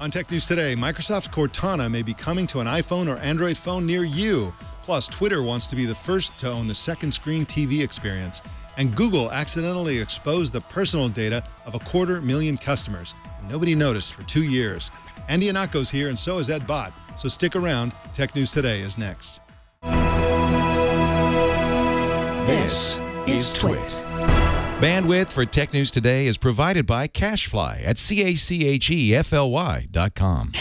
On Tech News Today, Microsoft's Cortana may be coming to an iPhone or Android phone near you. Plus, Twitter wants to be the first to own the second screen TV experience. And Google accidentally exposed the personal data of 250,000 customers. And nobody noticed for 2 years. Andy Ihnatko's here, and so is Ed Bott. So stick around. Tech News Today is next. This is Twit. Bandwidth for Tech News Today is provided by CacheFly at CACHEFLY.com.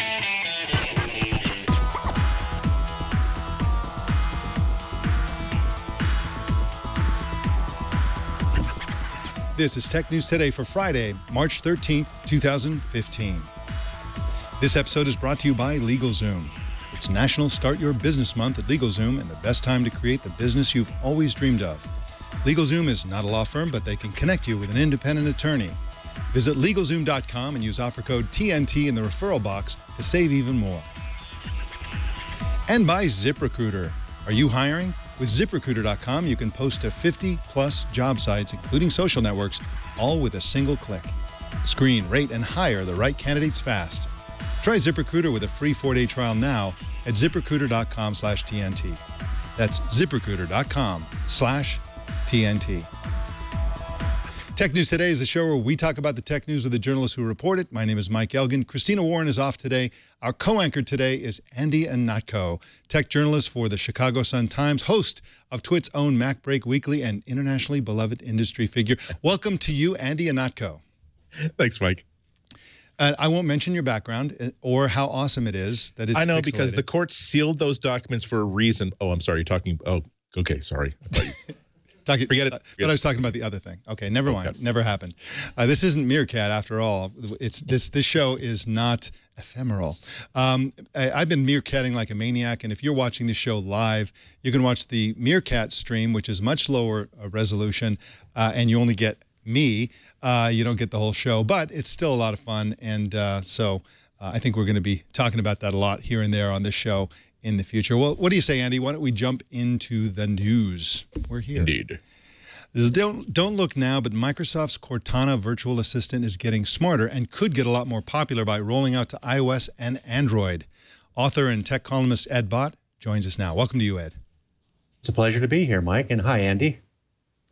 This is Tech News Today for Friday, March 13th, 2015. This episode is brought to you by LegalZoom. It's National Start Your Business Month at LegalZoom and the best time to create the business you've always dreamed of. LegalZoom is not a law firm, but they can connect you with an independent attorney. Visit LegalZoom.com and use offer code TNT in the referral box to save even more. And by ZipRecruiter. Are you hiring? With ZipRecruiter.com, you can post to 50-plus job sites, including social networks, all with a single click. Screen, rate, and hire the right candidates fast. Try ZipRecruiter with a free 4-day trial now at ZipRecruiter.com/TNT. That's ZipRecruiter.com/TNT. Tech News Today is a show where we talk about the tech news with the journalists who report it. My name is Mike Elgan. Christina Warren is off today. Our co-anchor today is Andy Ihnatko, tech journalist for the Chicago Sun-Times, host of Twit's own Mac Break Weekly, and internationally beloved industry figure. Welcome to you, Andy Ihnatko. Thanks, Mike. I won't mention your background or how awesome it is that it's I know, pixelated. because the court sealed those documents for a reason. Oh, I'm sorry. You're talking. Oh, okay. Sorry. Forget it. But I was talking about the other thing. Okay, never mind. Okay. Never happened. This isn't Meerkat after all. It's this show is not ephemeral. I've been meerkatting like a maniac, and if you're watching this show live, you can watch the Meerkat stream, which is much lower resolution, and you only get me. You don't get the whole show, but it's still a lot of fun, and so I think we're going to be talking about that a lot here and there on this show in the future. Well, what do you say, Andy? Why don't we jump into the news? We're here. Indeed. Don't look now, but Microsoft's Cortana virtual assistant is getting smarter and could get a lot more popular by rolling out to iOS and Android. Author and tech columnist Ed Bott joins us now. Welcome to you, Ed. It's a pleasure to be here, Mike, and hi, Andy.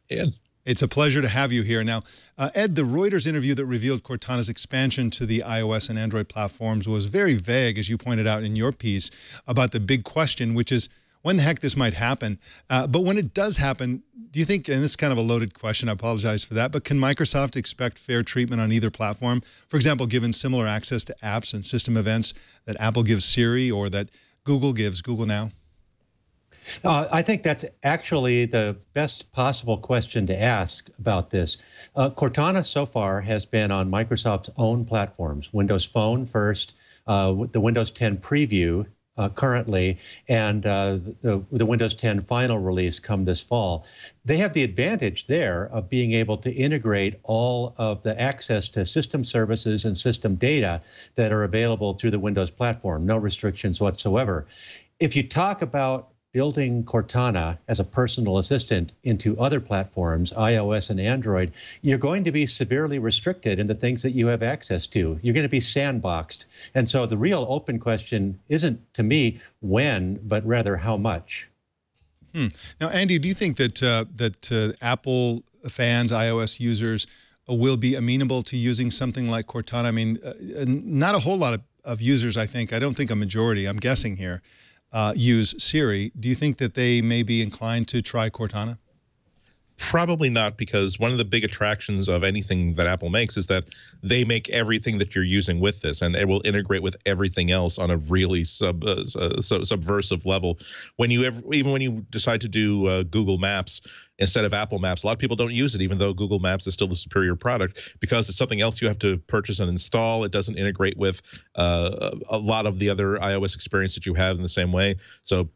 Ed. It's a pleasure to have you here. Now, Ed, the Reuters interview that revealed Cortana's expansion to the iOS and Android platforms was very vague, as you pointed out in your piece, about the big question, which is when the heck this might happen. But when it does happen, do you think, and this is kind of a loaded question, I apologize for that, but can Microsoft expect fair treatment on either platform? For example, given similar access to apps and system events that Apple gives Siri or that Google gives Google Now? I think that's actually the best possible question to ask about this. Cortana so far has been on Microsoft's own platforms, Windows Phone first, the Windows 10 preview currently, and the Windows 10 final release come this fall. They have the advantage there of being able to integrate all of the access to system services and system data that are available through the Windows platform, no restrictions whatsoever. If you talk about building Cortana as a personal assistant into other platforms, iOS and Android, you're going to be severely restricted in the things that you have access to. You're going to be sandboxed. And so the real open question isn't, to me, when, but rather how much. Now, Andy, do you think that Apple fans, iOS users, will be amenable to using something like Cortana? I mean, not a whole lot of users, I think. I don't think a majority, I'm guessing here, use Siri. Do you think that they may be inclined to try Cortana? Probably not, because one of the big attractions of anything that Apple makes is that they make everything that you're using with this, and it will integrate with everything else on a really subversive level. Even when you decide to do Google Maps instead of Apple Maps, a lot of people don't use it, even though Google Maps is still the superior product, because it's something else you have to purchase and install. It doesn't integrate with a lot of the other iOS experience that you have in the same way. So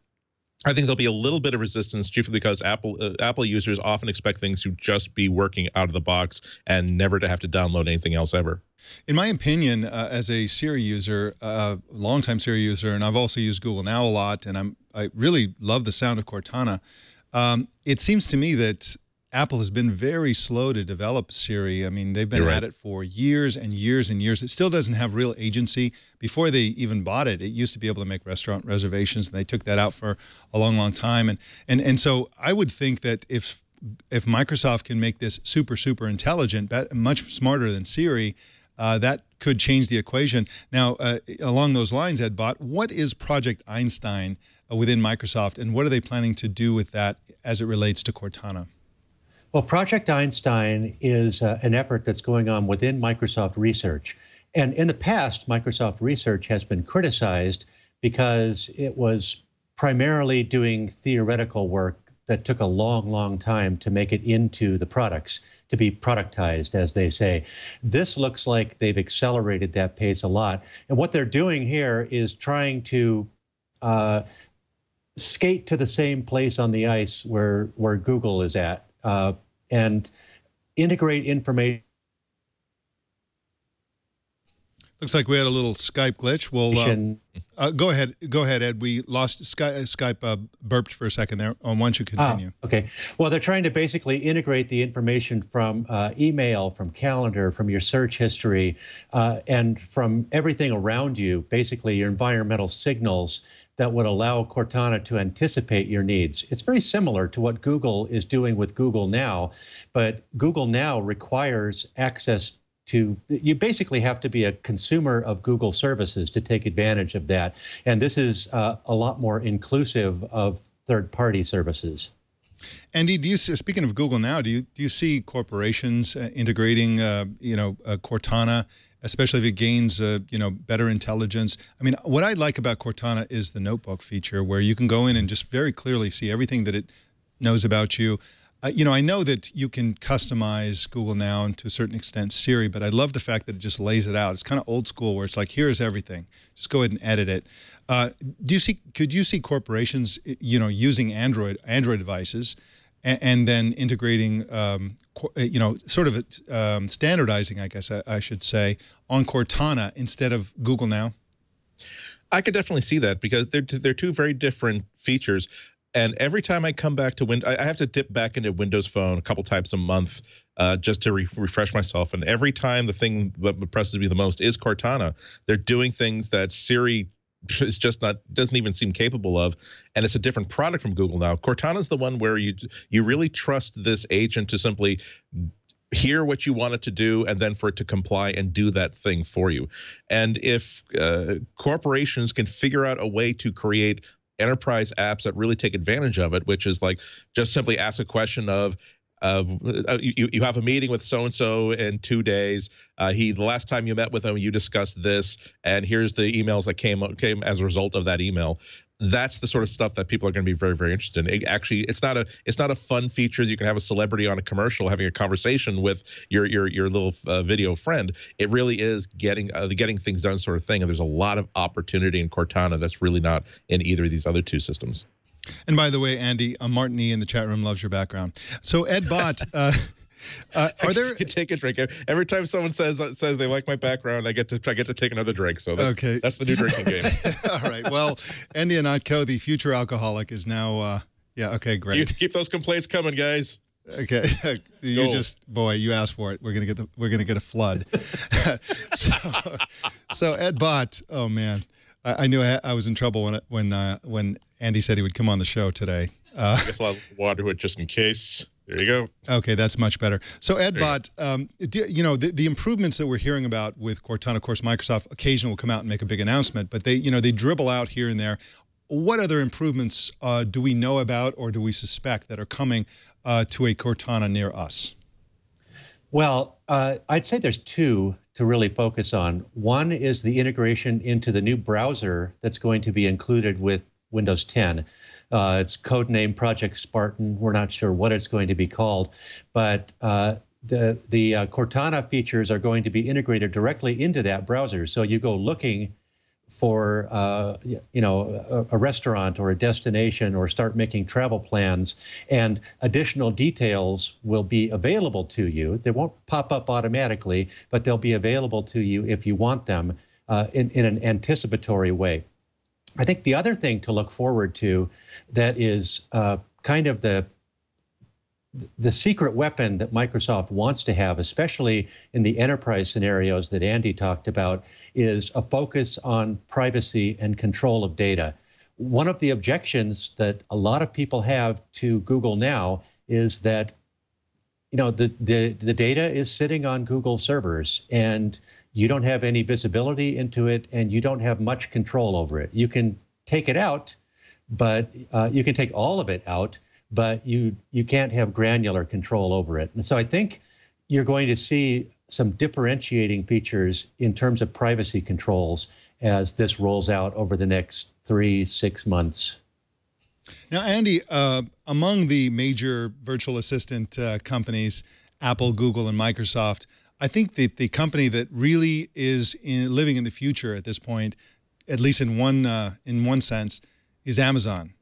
I think there'll be a little bit of resistance, chiefly because Apple users often expect things to just be working out of the box and never to have to download anything else ever. In my opinion, as a Siri user, longtime Siri user, and I've also used Google Now a lot, and I really love the sound of Cortana. It seems to me that Apple has been very slow to develop Siri. I mean, they've been at it for years and years and years. It still doesn't have real agency. Before they even bought it, it used to be able to make restaurant reservations, and they took that out for a long, long time. And so I would think that if Microsoft can make this super, super intelligent, much smarter than Siri, that could change the equation. Now, along those lines, Ed Bott, what is Project Einstein within Microsoft, and what are they planning to do with that as it relates to Cortana? Well, Project Einstein is an effort that's going on within Microsoft Research. And in the past, Microsoft Research has been criticized because it was primarily doing theoretical work that took a long, long time to make it into the products, to be productized, as they say. This looks like they've accelerated that pace a lot. And what they're doing here is trying to skate to the same place on the ice where Google is at. And integrate information. Looks like we had a little Skype glitch. We'll go ahead, Ed. We lost Skype. Burped for a second there. Why don't you continue? Okay. Well, they're trying to basically integrate the information from email, from calendar, from your search history, and from everything around you. Basically, your environmental signals that would allow Cortana to anticipate your needs. It's very similar to what Google is doing with Google Now, but Google Now requires access to, you basically have to be a consumer of Google services to take advantage of that. And this is a lot more inclusive of third-party services. Andy, speaking of Google Now, do you see corporations integrating, Cortana, especially if it gains, better intelligence? I mean, what I like about Cortana is the notebook feature, where you can go in and just very clearly see everything that it knows about you. I know that you can customize Google Now and to a certain extent Siri, but I love the fact that it just lays it out. It's kind of old school, where it's like, here's everything. Just go ahead and edit it. Could you see corporations, using Android devices and then integrating, sort of standardizing, I guess I should say, on Cortana instead of Google Now? I could definitely see that, because they're two very different features. And every time I come back to Windows, I have to dip back into Windows Phone a couple times a month just to refresh myself. And every time the thing that impresses me the most is Cortana. They're doing things that Siri is just doesn't even seem capable of, and it's a different product from Google Now. Cortana's the one where you really trust this agent to simply hear what you want it to do, and then for it to comply and do that thing for you. And if corporations can figure out a way to create enterprise apps that really take advantage of it, which is like just simply ask a question of, you have a meeting with so-and-so in 2 days. The last time you met with him, you discussed this, and here's the emails that came as a result of that email. That's the sort of stuff that people are going to be very, very interested in. It's not a fun feature. You can have a celebrity on a commercial having a conversation with your little video friend. It really is getting things done sort of thing. And there's a lot of opportunity in Cortana that's really not in either of these other two systems. And by the way, Andy, Martin E in the chat room loves your background. So Ed Bott, are there? Take a drink every time someone says they like my background. I get to take another drink. So that's the new drinking game. All right. Well, Andy Ihnatko, the future alcoholic, is now. Yeah. Okay. Great. You keep those complaints coming, guys. Okay. You asked for it. We're gonna get a flood. so Ed Bott. Oh man, I knew I was in trouble when Andy said he would come on the show today. I guess I'll water it just in case. There you go. Okay, that's much better. So Ed Bott, the improvements that we're hearing about with Cortana, of course, Microsoft occasionally will come out and make a big announcement, but they dribble out here and there. What other improvements do we know about, or do we suspect that are coming to a Cortana near us? Well, I'd say there's two to really focus on. One is the integration into the new browser that's going to be included with Windows 10. It's codenamed Project Spartan. We're not sure what it's going to be called, but the Cortana features are going to be integrated directly into that browser. So you go looking for a restaurant or a destination, or start making travel plans, and additional details will be available to you. They won't pop up automatically, but they'll be available to you if you want them in an anticipatory way. I think the other thing to look forward to that is kind of the the secret weapon that Microsoft wants to have, especially in the enterprise scenarios that Andy talked about, is a focus on privacy and control of data. One of the objections that a lot of people have to Google now is that, you know, the data is sitting on Google servers and you don't have any visibility into it and you don't have much control over it. You can take it out, but you can take all of it out, but you can't have granular control over it. And so I think you're going to see some differentiating features in terms of privacy controls as this rolls out over the next 3-6 months. Now, Andy, among the major virtual assistant companies, Apple, Google, and Microsoft, I think the company that really is living in the future at this point, at least in one sense, is Amazon.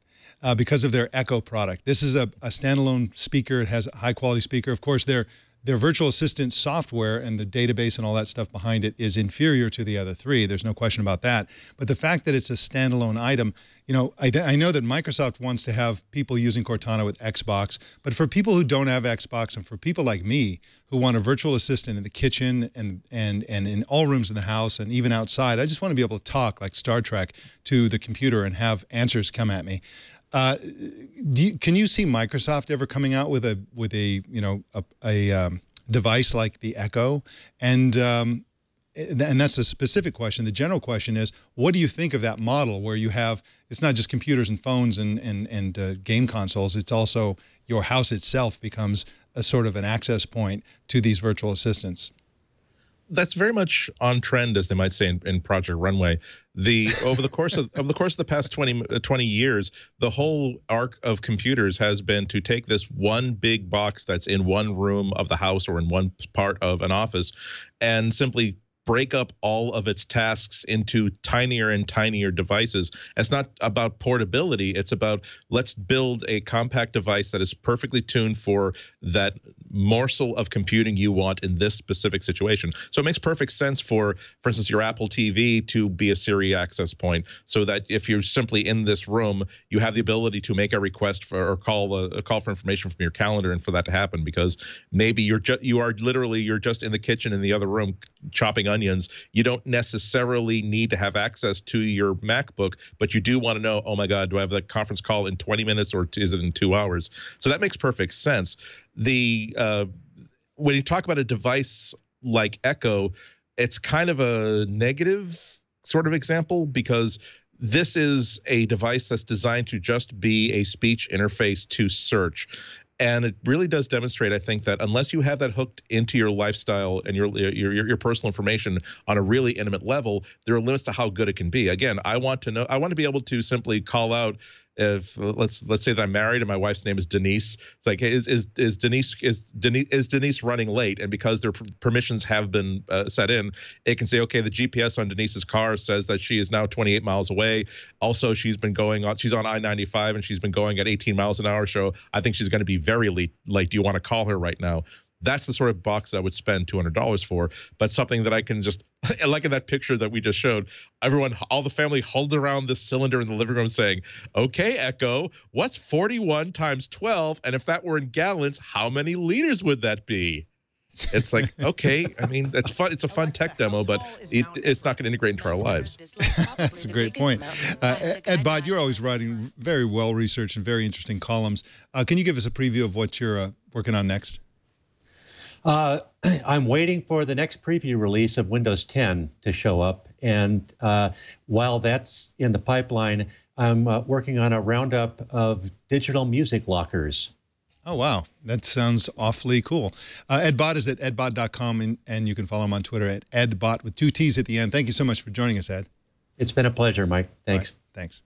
Because of their Echo product. This is a standalone speaker. It has a high-quality speaker. Of course, their virtual assistant software and the database and all that stuff behind it is inferior to the other three. There's no question about that. But the fact that it's a standalone item, you know, I know that Microsoft wants to have people using Cortana with Xbox, but for people who don't have Xbox and for people like me who want a virtual assistant in the kitchen and in all rooms in the house and even outside, I just want to be able to talk like Star Trek to the computer and have answers come at me. Can you see Microsoft ever coming out with a device like the Echo? And that's a specific question. The general question is, what do you think of that model where you have, it's not just computers and phones and game consoles, it's also your house itself becomes a sort of an access point to these virtual assistants? That's very much on trend, as they might say in Project Runway. Over the course of the past 20 years, the whole arc of computers has been to take this one big box that's in one room of the house or in one part of an office and simply break up all of its tasks into tinier and tinier devices. It's not about portability. It's about, let's build a compact device that is perfectly tuned for that morsel of computing you want in this specific situation. So it makes perfect sense for instance, your Apple TV to be a Siri access point, so that if you're simply in this room, you have the ability to make a request for or call for information from your calendar, and for that to happen, because maybe you're just in the kitchen in the other room chopping onions. You don't necessarily need to have access to your MacBook, but you do want to know, oh my God, do I have that conference call in 20 minutes or is it in 2 hours? So that makes perfect sense. When you talk about a device like Echo, it's kind of a negative sort of example, because this is a device that's designed to just be a speech interface to search. And it really does demonstrate, I think, that unless you have that hooked into your lifestyle and your personal information on a really intimate level, there are limits to how good it can be. Again, I want to be able to simply call out, if let's say that I'm married and my wife's name is Denise. It's like, hey, is Denise running late? And because their permissions have been set in, it can say, okay, the GPS on Denise's car says that she is now 28 miles away. Also, she's on I-95 and she's been going at 18 miles an hour. So I think she's going to be very late. Do you want to call her right now? That's the sort of box that I would spend $200 for, but something that I can just, like in that picture that we just showed, all the family huddled around this cylinder in the living room saying, okay, Echo, what's 41 times 12? And if that were in gallons, how many liters would that be? It's like, okay, I mean, that's fun. It's a fun tech demo, but it's not going to integrate into our lives. That's a great point. Ed Bott, you're always writing very well-researched and very interesting columns. Can you give us a preview of what you're working on next? I'm waiting for the next preview release of Windows 10 to show up. And while that's in the pipeline, I'm working on a roundup of digital music lockers. Oh, wow. That sounds awfully cool. Ed Bott is at edbott.com, and you can follow him on Twitter at edbott with 2 T's at the end. Thank you so much for joining us, Ed. It's been a pleasure, Mike. Thanks. Right. Thanks.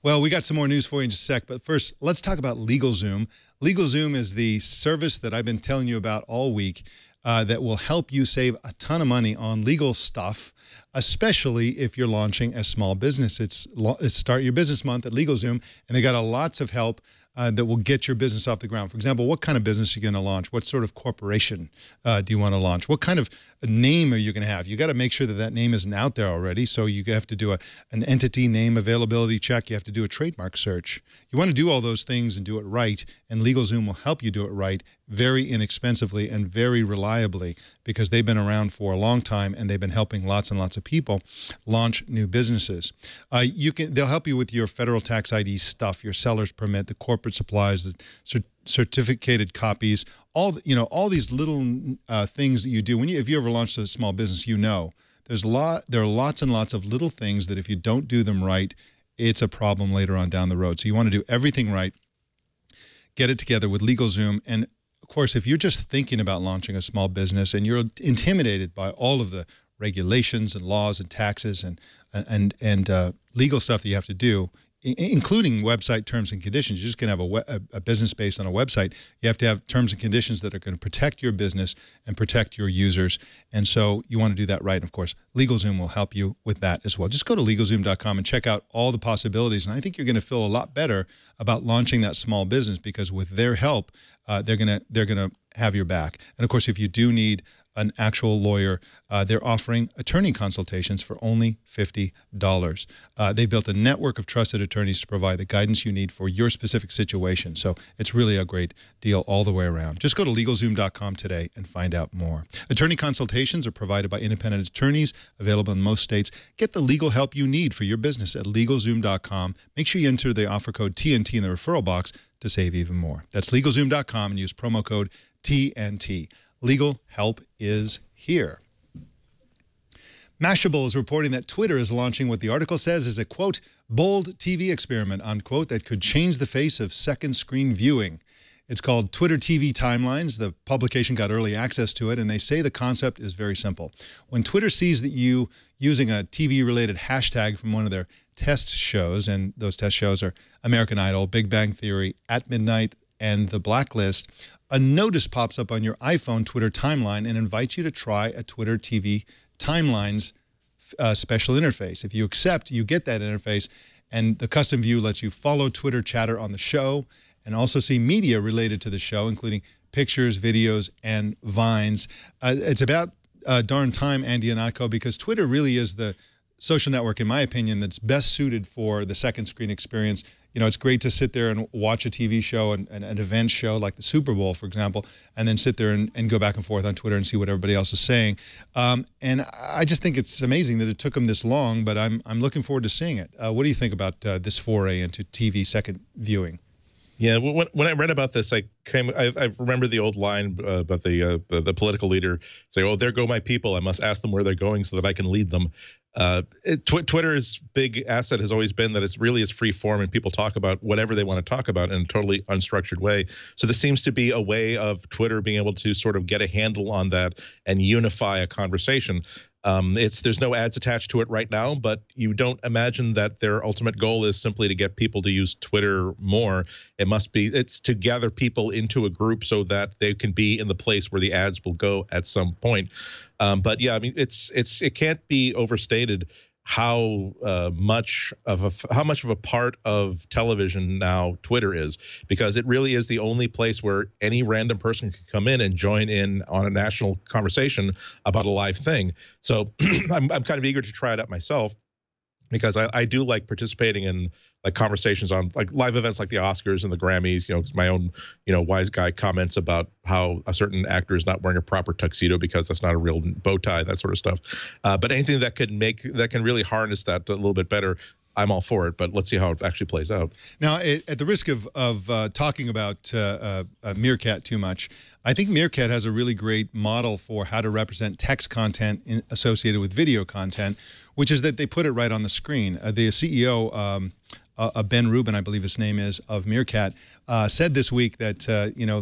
Well, we got some more news for you in just a sec, but first, let's talk about LegalZoom. LegalZoom is the service that I've been telling you about all week that will help you save a ton of money on legal stuff, especially if you're launching a small business. It's Start Your Business Month at LegalZoom, and they got lots of help that will get your business off the ground. For example, what kind of business are you going to launch? What sort of corporation do you want to launch? What kind of name are you going to have? You got to make sure that that name isn't out there already. So you have to do an entity name availability check. You have to do a trademark search. You want to do all those things and do it right, and LegalZoom will help you do it right very inexpensively and very reliably, because they've been around for a long time and they've been helping lots and lots of people launch new businesses. They'll help you with your federal tax ID stuff, your seller's permit, the corporate supplies, the certificated copies, all these little things that you do. If you ever launched a small business, there are lots and lots of little things that if you don't do them right, it's a problem later on down the road. So you want to do everything right, get it together with LegalZoom. And of course, if you're just thinking about launching a small business and you're intimidated by all of the regulations and laws and taxes and legal stuff that you have to do, including website terms and conditions. You're just going to have a business based on a website. You have to have terms and conditions that are going to protect your business and protect your users. And so you want to do that right. And of course, LegalZoom will help you with that as well. Just go to LegalZoom.com and check out all the possibilities. And I think you're going to feel a lot better about launching that small business, because with their help, they're going to have your back. And of course, if you do need an actual lawyer, they're offering attorney consultations for only $50. They built a network of trusted attorneys to provide the guidance you need for your specific situation. So it's really a great deal all the way around. Just go to LegalZoom.com today and find out more. Attorney consultations are provided by independent attorneys, available in most states. Get the legal help you need for your business at LegalZoom.com. Make sure you enter the offer code TNT in the referral box to save even more. That's LegalZoom.com and use promo code TNT. Legal help is here. Mashable is reporting that Twitter is launching what the article says is a, quote, bold TV experiment, unquote, that could change the face of second screen viewing. It's called Twitter TV Timelines. The publication got early access to it, and they say the concept is very simple. When Twitter sees that you using a TV-related hashtag from one of their test shows, and those test shows are American Idol, Big Bang Theory, At Midnight, and The Blacklist, a notice pops up on your iPhone Twitter timeline and invites you to try a Twitter TV Timelines special interface. If you accept, you get that interface, and the custom view lets you follow Twitter chatter on the show and also see media related to the show, including pictures, videos, and vines. It's about darn time, Andy Ihnatko, because Twitter really is the social network, in my opinion, that's best suited for the second screen experience. You know, it's great to sit there and watch a TV show, and an event show like the Super Bowl, for example, and then sit there and go back and forth on Twitter and see what everybody else is saying. And I just think it's amazing that it took them this long, but I'm looking forward to seeing it. What do you think about this foray into TV second viewing? Yeah, when I read about this, I remember the old line about the political leader saying, "Oh, there go my people. I must ask them where they're going so that I can lead them." Twitter's big asset has always been that it's really is free form, and people talk about whatever they want to talk about in a totally unstructured way. So this seems to be a way of Twitter being able to sort of get a handle on that and unify a conversation. There's no ads attached to it right now, but you don't imagine that their ultimate goal is simply to get people to use Twitter more. It's to gather people into a group so that they can be in the place where the ads will go at some point. But yeah, I mean, it can't be overstated how much of a part of television now Twitter is, because it really is the only place where any random person can come in and join in on a national conversation about a live thing. So I'm kind of eager to try it out myself, because I do like participating in like conversations on like live events like the Oscars and the Grammys. You know, my own, wise guy comments about how a certain actor is not wearing a proper tuxedo because that's not a real bow tie, that sort of stuff. But anything that can really harness that a little bit better, I'm all for it. But let's see how it actually plays out. Now, at the risk of talking about Meerkat too much, I think Meerkat has a really great model for how to represent text content associated with video content, which is that they put it right on the screen. The CEO, Ben Rubin, I believe his name is, of Meerkat, said this week that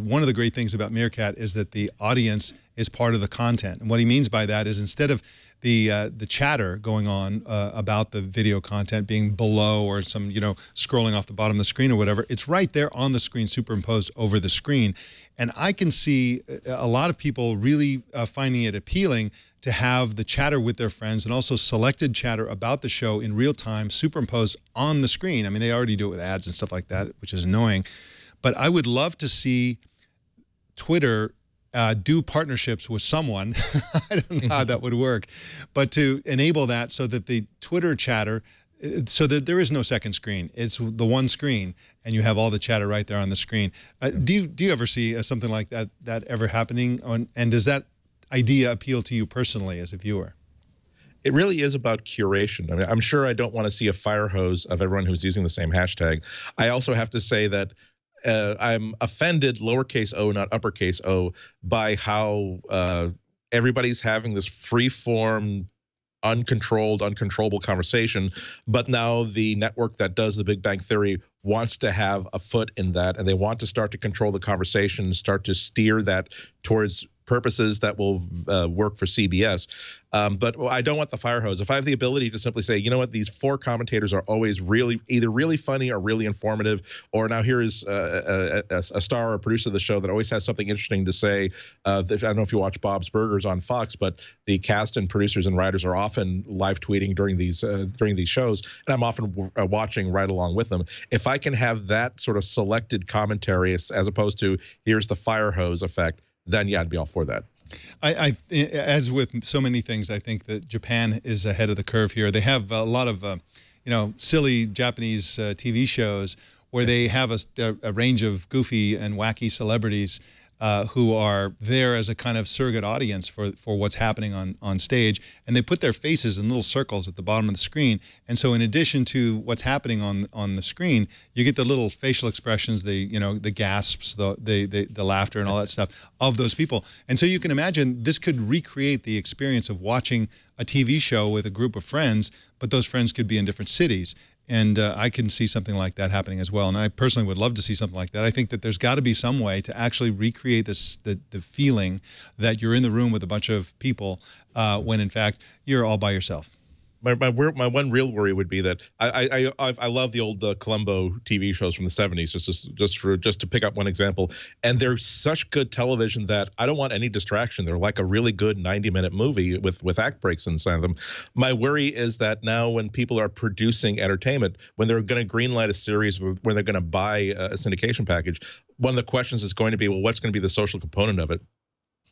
one of the great things about Meerkat is that the audience is part of the content. And what he means by that is, instead of the chatter going on about the video content being below or some scrolling off the bottom of the screen or whatever, it's right there on the screen, superimposed over the screen. And I can see a lot of people really finding it appealing to have the chatter with their friends, and also selected chatter about the show in real time superimposed on the screen. I mean, they already do it with ads and stuff like that, which is annoying. But I would love to see Twitter do partnerships with someone. I don't know how that would work, but to enable that so that the Twitter chatter, so that there is no second screen. It's the one screen, and you have all the chatter right there on the screen. Do you ever see something like that ever happening? And does that idea appeal to you personally as a viewer? It really is about curation. I mean, I'm sure I don't want to see a fire hose of everyone who's using the same hashtag. I also have to say that I'm offended, lowercase o, not uppercase o, by how everybody's having this free-form, uncontrollable conversation, but now the network that does the Big Bang Theory wants to have a foot in that, and they want to start to control the conversation, start to steer that towards purposes that will work for CBS. But I don't want the fire hose. If I have the ability to simply say, you know what, these 4 commentators are always either really funny or really informative, or now here is a star or producer of the show that always has something interesting to say. I don't know if you watch Bob's Burgers on Fox, but the cast and producers and writers are often live tweeting during these shows, and I'm often watching right along with them. If I can have that sort of selected commentary as opposed to here's the fire hose effect, then yeah, I'd be all for that. As with so many things, I think that Japan is ahead of the curve here. They have a lot of, silly Japanese TV shows where they have a range of goofy and wacky celebrities who are there as a kind of surrogate audience for what's happening on stage, and they put their faces in little circles at the bottom of the screen. And so in addition to what's happening on the screen, you get the little facial expressions, the gasps, the laughter and all that stuff of those people. And so you can imagine this could recreate the experience of watching a TV show with a group of friends, but those friends could be in different cities. And I can see something like that happening as well. And I personally would love to see something like that. I think that there's got to be some way to actually recreate the feeling that you're in the room with a bunch of people when, in fact, you're all by yourself. My one real worry would be that I love the old Columbo TV shows from the 70s, just to pick up one example, and they're such good television that I don't want any distraction. They're like a really good 90-minute movie with act breaks inside of them. My worry is that now when people are producing entertainment, when they're going to greenlight a series, when they're going to buy a syndication package, one of the questions is going to be, well, what's going to be the social component of it?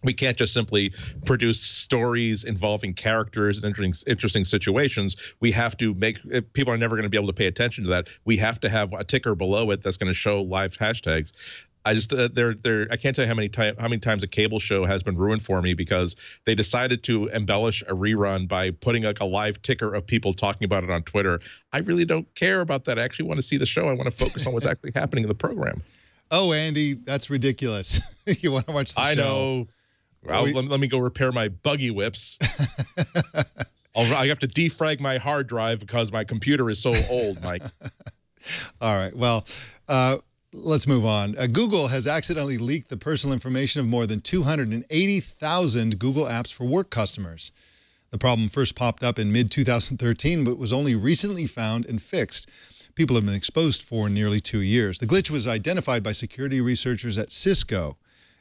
We can't just simply produce stories involving characters and interesting situations. We have to make – people are never going to be able to pay attention to that. We have to have a ticker below it that's going to show live hashtags. I just I can't tell you how many times a cable show has been ruined for me because they decided to embellish a rerun by putting like a live ticker of people talking about it on Twitter. I really don't care about that. I actually want to see the show. I want to focus on what's actually happening in the program. Oh, Andy, that's ridiculous. You want to watch the show. I know. Let me go repair my buggy whips. I have to defrag my hard drive because my computer is so old, Mike. All right. Well, let's move on. Google has accidentally leaked the personal information of more than 280,000 Google Apps for Work customers. The problem first popped up in mid-2013, but was only recently found and fixed. People have been exposed for nearly 2 years. The glitch was identified by security researchers at Cisco.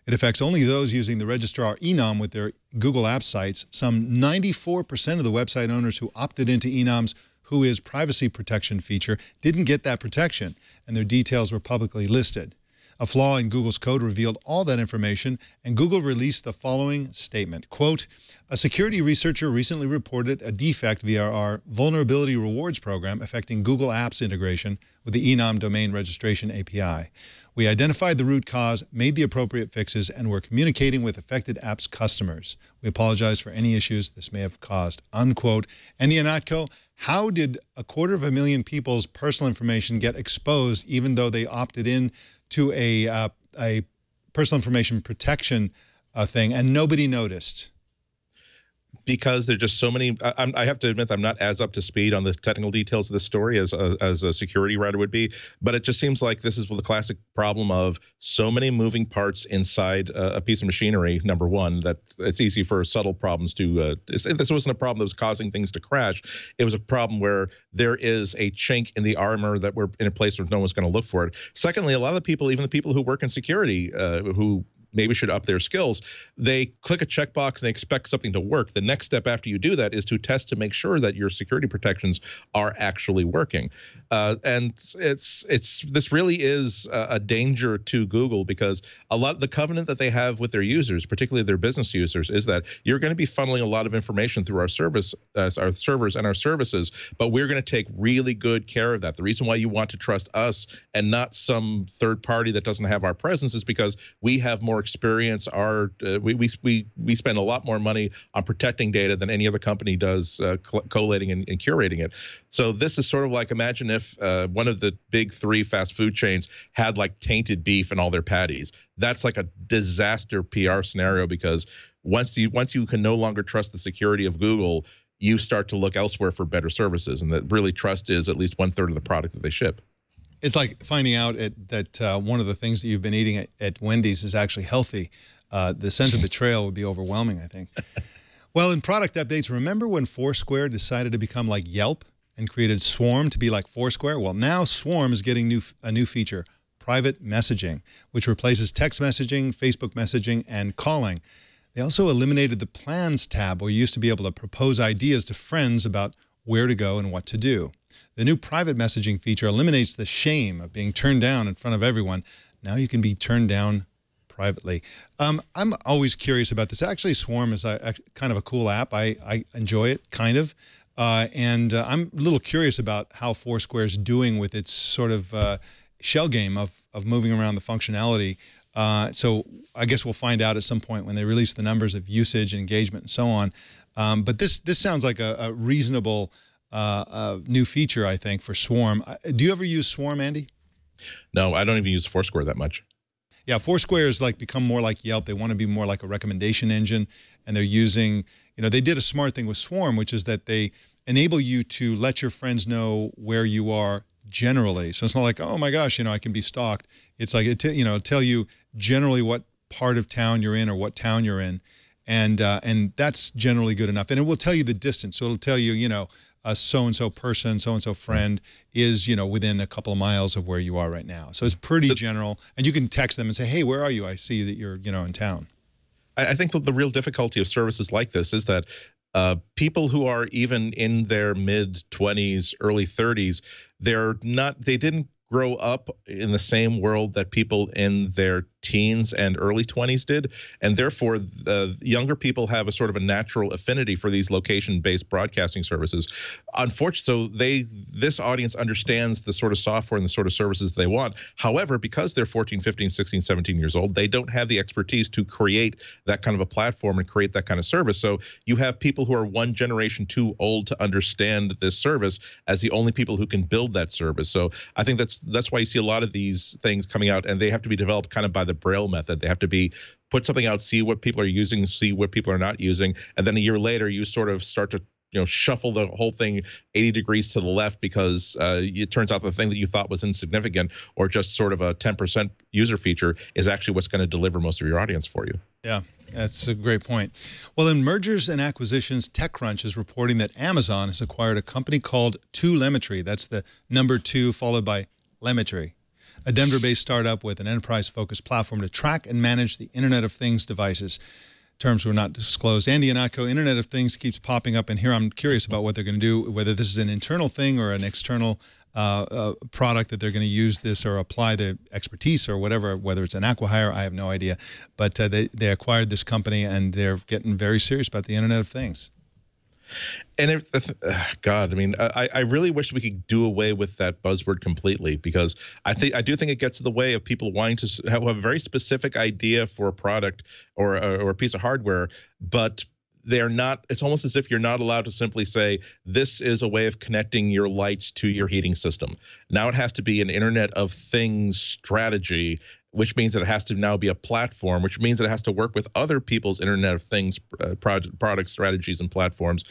It affects only those using the registrar Enum with their Google Apps sites. Some 94% of the website owners who opted into Enum's Whois privacy protection feature didn't get that protection, and their details were publicly listed. A flaw in Google's code revealed all that information, and Google released the following statement, quote, "A security researcher recently reported a defect via our vulnerability rewards program affecting Google Apps integration with the Enum domain registration API. We identified the root cause, made the appropriate fixes, and we're communicating with affected apps customers. We apologize for any issues this may have caused," unquote. And Ihnatko, how did 250,000 people's personal information get exposed even though they opted in to a personal information protection thing and nobody noticed? Because there's just so many. I have to admit I'm not as up to speed on the technical details of this story as a security writer would be, but it just seems like this is the classic problem of so many moving parts inside a piece of machinery, number one, that it's easy for subtle problems to this wasn't a problem that was causing things to crash. It was a problem where there is a chink in the armor that we're in a place where no one's going to look for it. Secondly, a lot of the people, even the people who work in security, who maybe should up their skills, they click a checkbox and they expect something to work. The next step after you do that is to test to make sure that your security protections are actually working. And this really is a danger to Google, because a lot of the covenant that they have with their users, particularly their business users, is that you're going to be funneling a lot of information through our servers and our services, but we're going to take really good care of that. The reason why you want to trust us and not some third party that doesn't have our presence is because we have more experience. We spend a lot more money on protecting data than any other company does, collating and curating it. So this is sort of like, imagine if one of the big 3 fast food chains had like tainted beef in all their patties. That's like a disaster PR scenario, because once you can no longer trust the security of Google, you start to look elsewhere for better services, and that really trust is at least 1/3 of the product that they ship. It's like finding out that one of the things that you've been eating at Wendy's is actually healthy. The sense of betrayal would be overwhelming, I think. Well, in product updates, remember when Foursquare decided to become like Yelp and created Swarm to be like Foursquare? Well, now Swarm is getting a new feature, private messaging, which replaces text messaging, Facebook messaging, and calling. They also eliminated the Plans tab, where you used to be able to propose ideas to friends about where to go and what to do. The new private messaging feature eliminates the shame of being turned down in front of everyone. Now you can be turned down privately. I'm always curious about this. Actually, Swarm is kind of a cool app. I enjoy it, kind of. And I'm a little curious about how Foursquare is doing with its sort of shell game of moving around the functionality. So I guess we'll find out at some point when they release the numbers of usage and engagement and so on. But this sounds like a reasonable new feature, I think, for Swarm. Do you ever use Swarm, Andy? No, I don't even use Foursquare that much. Yeah, Foursquare has like become more like Yelp. They want to be more like a recommendation engine, and they're using, they did a smart thing with Swarm, which is that they enable you to let your friends know where you are generally. So it's not like, oh my gosh, I can be stalked. It's like tell you generally what part of town you're in or what town you're in, and that's generally good enough. And it will tell you the distance. So it'll tell you, a so-and-so person, so-and-so friend is, within a couple of miles of where you are right now. So it's pretty general. And you can text them and say, hey, where are you? I see that you're, in town. I think the real difficulty of services like this is that people who are even in their mid-20s, early 30s, they didn't grow up in the same world that people in their teens and early 20s did, and therefore the younger people have a sort of a natural affinity for these location-based broadcasting services. Unfortunately, so this audience understands the sort of software and the sort of services they want. However, because they're 14, 15, 16, 17 years old, they don't have the expertise to create that kind of a platform and create that kind of service. So you have people who are one generation too old to understand this service as the only people who can build that service. So I think that's why you see a lot of these things coming out, and they have to be developed kind of by the Braille method. They have to be put something out, see what people are using, see what people are not using, and then a year later you sort of start to shuffle the whole thing 80 degrees to the left, because it turns out the thing that you thought was insignificant or just sort of a 10% user feature is actually what's going to deliver most of your audience for you. Yeah, that's a great point. Well, in mergers and acquisitions, TechCrunch is reporting that Amazon has acquired a company called 2Lemetry. That's the number 2 followed by Lemetry, a Denver-based startup with an enterprise-focused platform to track and manage the Internet of Things devices. Terms were not disclosed. Andy Ihnatko, Internet of Things keeps popping up, and here I'm curious about what they're going to do, whether this is an internal thing or an external product that they're going to use this or apply the expertise or whatever, whether it's an acqui-hire, I have no idea. But they acquired this company, and they're getting very serious about the Internet of Things. And God, I mean, I really wish we could do away with that buzzword completely, because I do think it gets in the way of people wanting to have a very specific idea for a product or a piece of hardware, but they're not. It's almost as if you're not allowed to simply say this is a way of connecting your lights to your heating system. Now it has to be an Internet of Things strategy, which means that it has to now be a platform, which means that it has to work with other people's Internet of Things product strategies and platforms.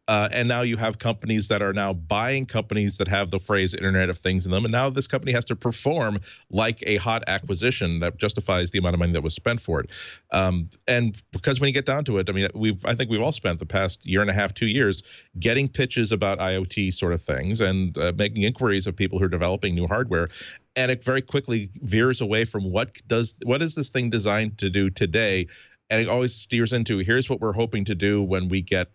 And now you have companies that are now buying companies that have the phrase Internet of Things in them. And now this company has to perform like a hot acquisition that justifies the amount of money that was spent for it. And because when you get down to it, I mean, I think we've all spent the past year and a half, 2 years getting pitches about IoT sort of things and making inquiries of people who are developing new hardware. And it very quickly veers away from what is this thing designed to do today? And it always steers into, here's what we're hoping to do when we get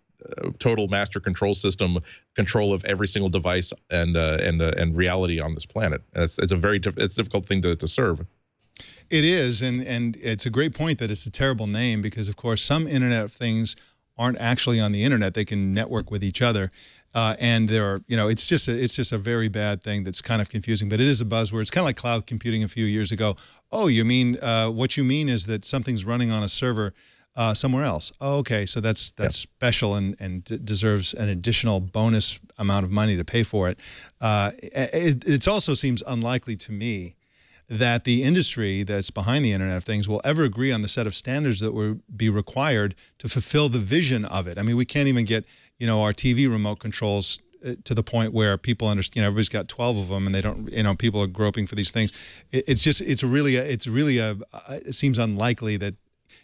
total master control system control of every single device and reality on this planet. It's a difficult thing to serve. It is, and it's a great point that it's a terrible name because, of course, some Internet of Things aren't actually on the internet. They can network with each other, and there are, it's just a very bad thing that's kind of confusing. But it is a buzzword. It's kind of like cloud computing a few years ago. Oh, you mean what you mean is that something's running on a server somewhere else. Oh, okay, so that's special and deserves an additional bonus amount of money to pay for it. It also seems unlikely to me that the industry that's behind the Internet of Things will ever agree on the set of standards that will be required to fulfill the vision of it. I mean, we can't even get, our TV remote controls to the point where people understand, everybody's got 12 of them and they don't, people are groping for these things. It seems unlikely that,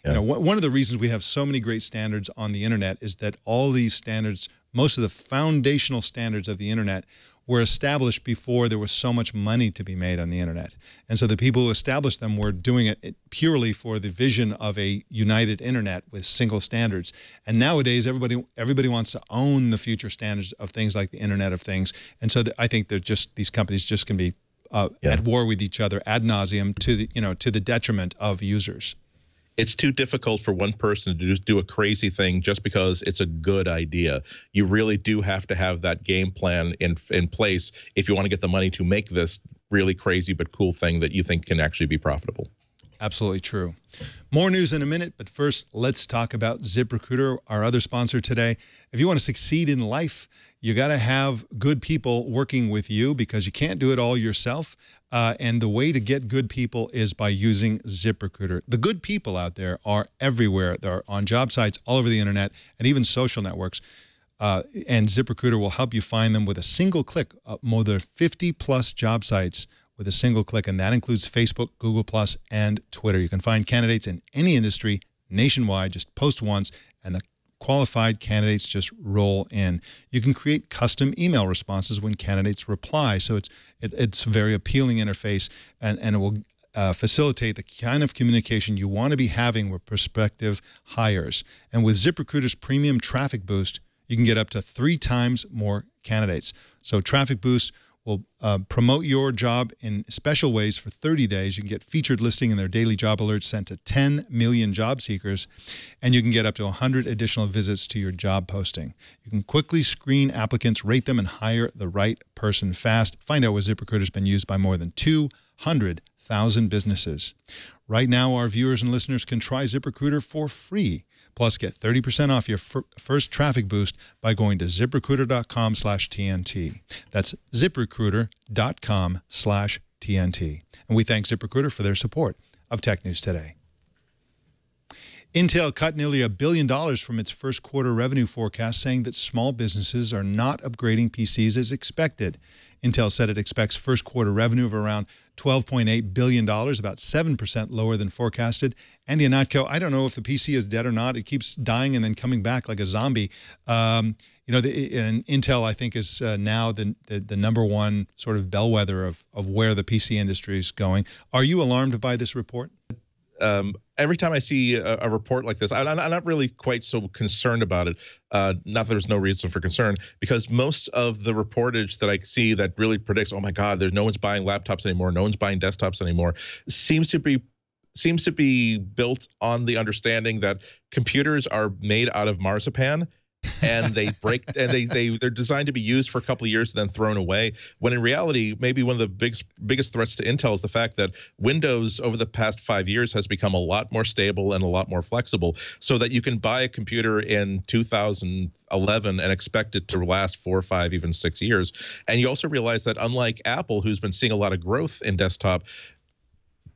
one of the reasons we have so many great standards on the internet is that all these standards, most of the foundational standards of the internet were established before there was so much money to be made on the internet. And so the people who established them were doing it purely for the vision of a united internet with single standards. And nowadays, everybody wants to own the future standards of things like the Internet of Things. And so I think these companies just can be at war with each other ad nauseum to the detriment of users. It's too difficult for one person to just do a crazy thing just because it's a good idea. You really do have to have that game plan in place if you want to get the money to make this really crazy but cool thing that you think can actually be profitable. Absolutely true. More news in a minute, but first, let's talk about ZipRecruiter, our other sponsor today. If you want to succeed in life, you got to have good people working with you because you can't do it all yourself. And the way to get good people is by using ZipRecruiter. The good people out there are everywhere. They're on job sites all over the internet and even social networks. And ZipRecruiter will help you find them with a single click. More than 50+ job sites with a single click, and that includes Facebook, Google+, and Twitter. You can find candidates in any industry nationwide. Just post once, and the qualified candidates just roll in. You can create custom email responses when candidates reply. So it's a very appealing interface, and it will facilitate the kind of communication you want to be having with prospective hires. And with ZipRecruiter's premium traffic boost, you can get up to 3 times more candidates. So Traffic Boost will promote your job in special ways for 30 days. You can get featured listing in their daily job alerts sent to 10 million job seekers, and you can get up to 100 additional visits to your job posting. You can quickly screen applicants, rate them, and hire the right person fast. Find out what ZipRecruiter has been used by more than 200,000 businesses. Right now, our viewers and listeners can try ZipRecruiter for free. Plus, get 30% off your first traffic boost by going to ZipRecruiter.com/TNT. That's ZipRecruiter.com/TNT. And we thank ZipRecruiter for their support of Tech News Today. Intel cut nearly $1 billion from its first quarter revenue forecast, saying that small businesses are not upgrading PCs as expected. Intel said it expects first quarter revenue of around $12.8 billion, about 7% lower than forecasted. And Ihnatko, I don't know if the PC is dead or not. It keeps dying and then coming back like a zombie. And Intel, I think, is now the #1 sort of bellwether of where the PC industry is going. Are you alarmed by this report? Every time I see a report like this, I'm not really quite so concerned about it. Not that there's no reason for concern, because most of the reportage that I see that really predicts, oh my God, no one's buying laptops anymore, no one's buying desktops anymore, seems to be built on the understanding that computers are made out of marzipan. And they break, and they're designed to be used for a couple of years and then thrown away. When in reality, maybe one of the biggest threats to Intel is the fact that Windows over the past 5 years has become a lot more stable and a lot more flexible, so that you can buy a computer in 2011 and expect it to last 4, 5, even 6 years. And you also realize that unlike Apple, who's been seeing a lot of growth in desktop,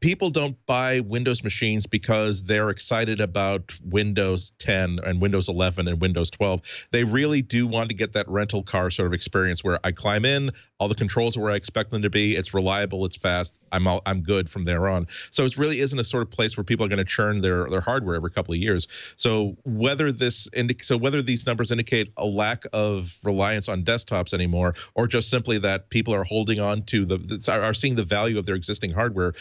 people don't buy Windows machines because they're excited about Windows 10 and Windows 11 and Windows 12. They really do want to get that rental car sort of experience where I climb in, all the controls are where I expect them to be, it's reliable, it's fast, I'm good from there on. So it really isn't a sort of place where people are going to churn their hardware every couple of years. So whether these numbers indicate a lack of reliance on desktops anymore, or just simply that people are holding on to are seeing the value of their existing hardware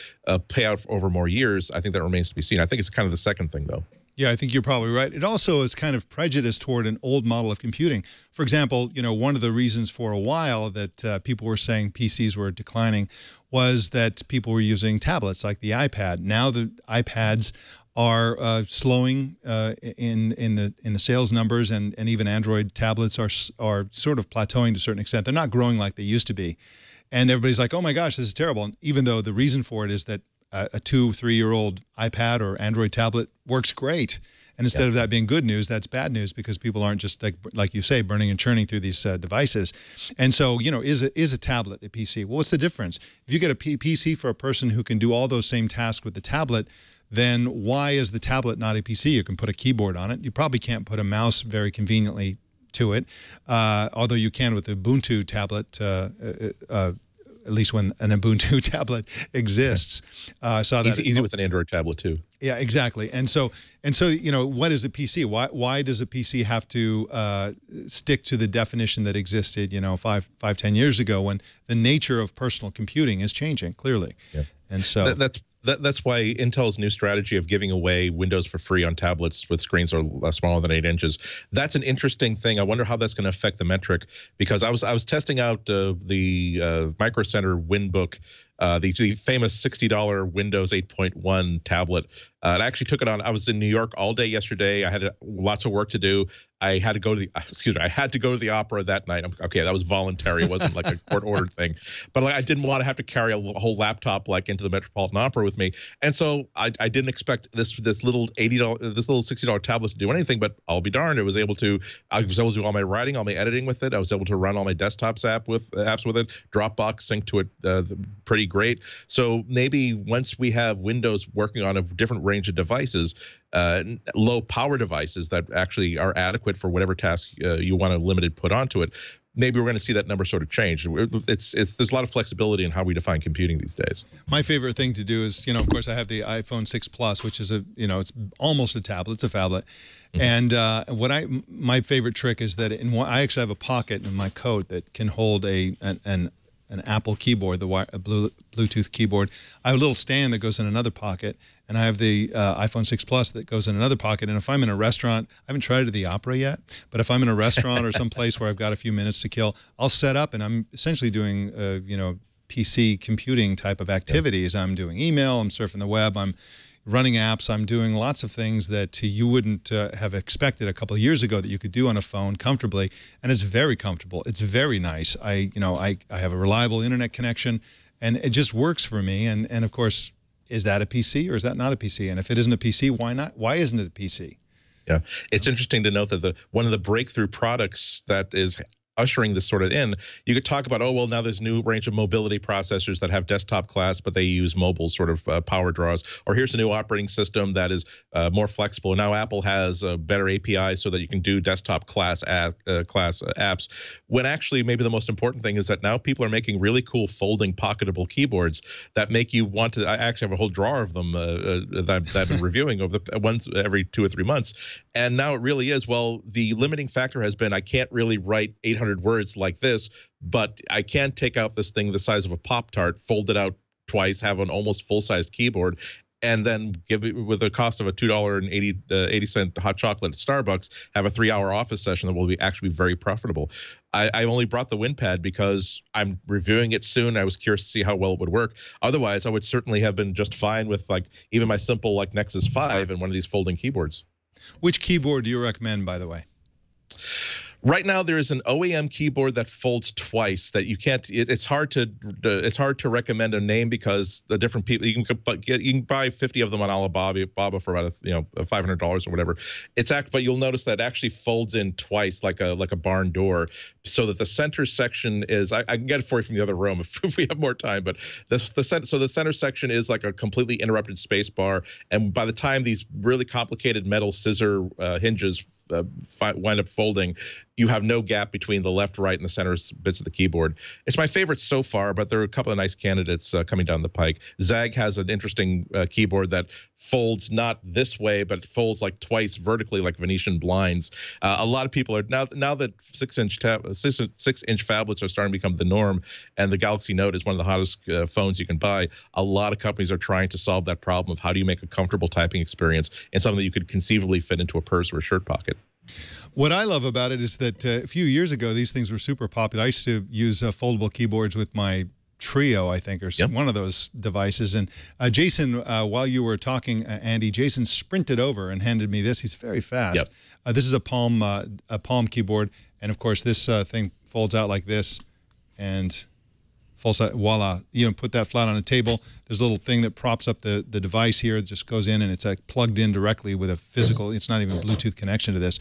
pay out over more years, I think that remains to be seen. I think it's kind of the second thing, though. Yeah, I think you're probably right. It also is kind of prejudiced toward an old model of computing. For example, you know, one of the reasons for a while that people were saying PCs were declining was that people were using tablets like the iPad. Now the iPads are slowing in the sales numbers, and even Android tablets are sort of plateauing to a certain extent. They're not growing like they used to be. And everybody's like, oh my gosh, this is terrible. And even though the reason for it is that a 2-3-year-old iPad or Android tablet works great. And instead of that being good news, that's bad news, because people aren't just, like you say, burning and churning through these devices. And so, you know, is a tablet a PC? Well, what's the difference? If you get a PC for a person who can do all those same tasks with the tablet, then why is the tablet not a PC? You can put a keyboard on it. You probably can't put a mouse very conveniently to it, although you can with the Ubuntu tablet, at least when an Ubuntu tablet exists. Saw that easy with an Android tablet too. Yeah, exactly. And so you know, what is a PC? Why does a PC have to stick to the definition that existed, you know, 10 years ago, when the nature of personal computing is changing clearly? Yeah. And so that's why Intel's new strategy of giving away Windows for free on tablets with screens are smaller than 8 inches. That's an interesting thing. I wonder how that's going to affect the metric, because I was testing out the Micro Center WinBook, the famous $60 Windows 8.1 tablet. I actually took it on. I was in New York all day yesterday. I had lots of work to do. I had to go to the I had to go to the opera that night. Okay, that was voluntary. It wasn't like a court-ordered thing. But like, I didn't want to have to carry a whole laptop like into the Metropolitan Opera with me. And so I didn't expect this little $60 tablet to do anything. But I'll be darned, I was able to do all my writing, all my editing with it. I was able to run all my desktops apps with it. Dropbox sync to it pretty great. So maybe once we have Windows working on a different range of devices, low power devices that actually are adequate for whatever task you want a limited put onto it, maybe we're going to see that number sort of change. There's a lot of flexibility in how we define computing these days. My favorite thing to do is, you know, of course, I have the iPhone 6 Plus, which is it's almost a tablet, it's a phablet. Mm-hmm. And my favorite trick is that I actually have a pocket in my coat that can hold an Apple keyboard, a Bluetooth keyboard. I have a little stand that goes in another pocket, and I have the iPhone 6 Plus that goes in another pocket. And if I'm in a restaurant, I haven't tried it at the opera yet, but if I'm in a restaurant or some place where I've got a few minutes to kill, I'll set up, and I'm essentially doing, PC computing type of activities. I'm doing email, I'm surfing the web, I'm running apps, I'm doing lots of things that you wouldn't have expected a couple of years ago that you could do on a phone comfortably, and it's very comfortable. It's very nice. I have a reliable internet connection, and it just works for me. And of course, is that a PC or is that not a PC? And if it isn't a PC, why not? Why isn't it a PC? Yeah, it's interesting to note that one of the breakthrough products that is ushering this sort of in, you could talk about, oh, well, now there's a new range of mobility processors that have desktop class, but they use mobile sort of power draws. Or here's a new operating system that is more flexible. Now Apple has better APIs so that you can do desktop class apps. When actually maybe the most important thing is that now people are making really cool folding pocketable keyboards that make you want to. I actually have a whole drawer of them that I've been reviewing over once every 2 or 3 months. And now it really is, well, the limiting factor has been I can't really write 800 words like this, but I can take out this thing the size of a Pop-Tart, fold it out twice, have an almost full-sized keyboard, and then give it with the cost of a $2.80 hot chocolate at Starbucks, have a 3-hour office session that will actually be very profitable. I only brought the WinPad because I'm reviewing it soon. I was curious to see how well it would work. Otherwise, I would certainly have been just fine with like even my simple like Nexus 5 and one of these folding keyboards. Which keyboard do you recommend, by the way? Right now, there is an OEM keyboard that folds twice. That you can't. It's hard to recommend a name because the different people you can buy 50 of them on Alibaba for about $500 or whatever. But you'll notice that it actually folds in twice like a barn door, so that the center section is. I can get it for you from the other room if we have more time. But the center section is like a completely interrupted space bar, and by the time these really complicated metal scissor hinges wind up folding, you have no gap between the left, right, and the center bits of the keyboard. It's my favorite so far, but there are a couple of nice candidates coming down the pike. Zag has an interesting keyboard that folds not this way, but folds like twice vertically, like Venetian blinds. A lot of people are now that 6-inch phablets are starting to become the norm, and the Galaxy Note is one of the hottest phones you can buy. A lot of companies are trying to solve that problem of how do you make a comfortable typing experience and something that you could conceivably fit into a purse or a shirt pocket. What I love about it is that a few years ago, these things were super popular. I used to use foldable keyboards with my Trio, I think, or one of those devices. And Jason, while you were talking, Andy, Jason sprinted over and handed me this. He's very fast. This is a Palm keyboard. And, of course, this thing folds out like this and folds out, voila. Put that flat on a table. There's a little thing that props up the device here. It just goes in, and it's plugged in directly with a physical, it's not even a Bluetooth connection to this.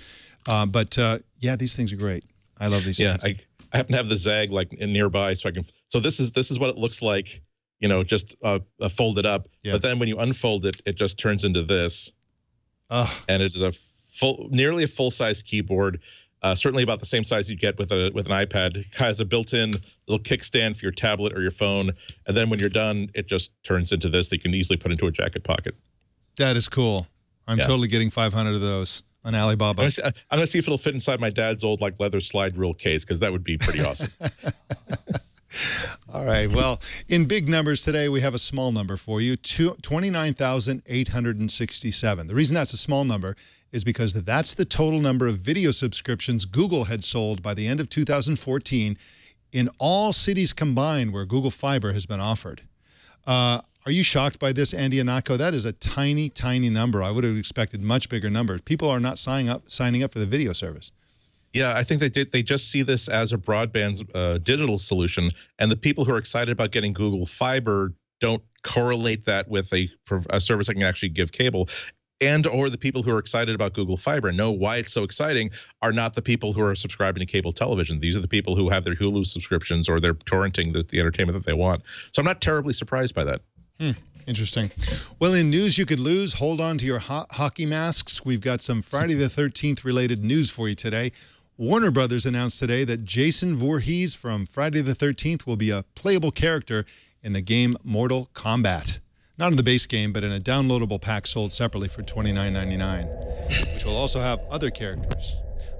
Yeah, these things are great. I love these things. I happen to have the Zag nearby, so I can. So this is what it looks like, just folded up. Yeah. But then when you unfold it, it just turns into this, and it is nearly a full-size keyboard. Certainly about the same size you get with an iPad. It has a built-in little kickstand for your tablet or your phone, and then when you're done, it just turns into this that you can easily put into a jacket pocket. That is cool. I'm totally getting 500 of those on Alibaba. I'm gonna see if it'll fit inside my dad's old leather slide rule case, because that would be pretty awesome. All right. Well, in big numbers today, we have a small number for you: 29,867. The reason that's a small number is because that's the total number of video subscriptions Google had sold by the end of 2014 in all cities combined where Google Fiber has been offered. Are you shocked by this, Andy Ihnatko? That is a tiny, tiny number. I would have expected much bigger numbers. People are not signing up for the video service. Yeah, I think they just see this as a broadband digital solution, and the people who are excited about getting Google Fiber don't correlate that with a service that can actually give cable. Or the people who are excited about Google Fiber and know why it's so exciting are not the people who are subscribing to cable television. These are the people who have their Hulu subscriptions or they're torrenting the entertainment that they want. So I'm not terribly surprised by that. Interesting. Well, in news you could lose, hold on to your hockey masks. We've got some Friday the 13th related news for you today. Warner Brothers announced today that Jason Voorhees from Friday the 13th will be a playable character in the game Mortal Kombat. Not in the base game, but in a downloadable pack sold separately for $29.99, which will also have other characters.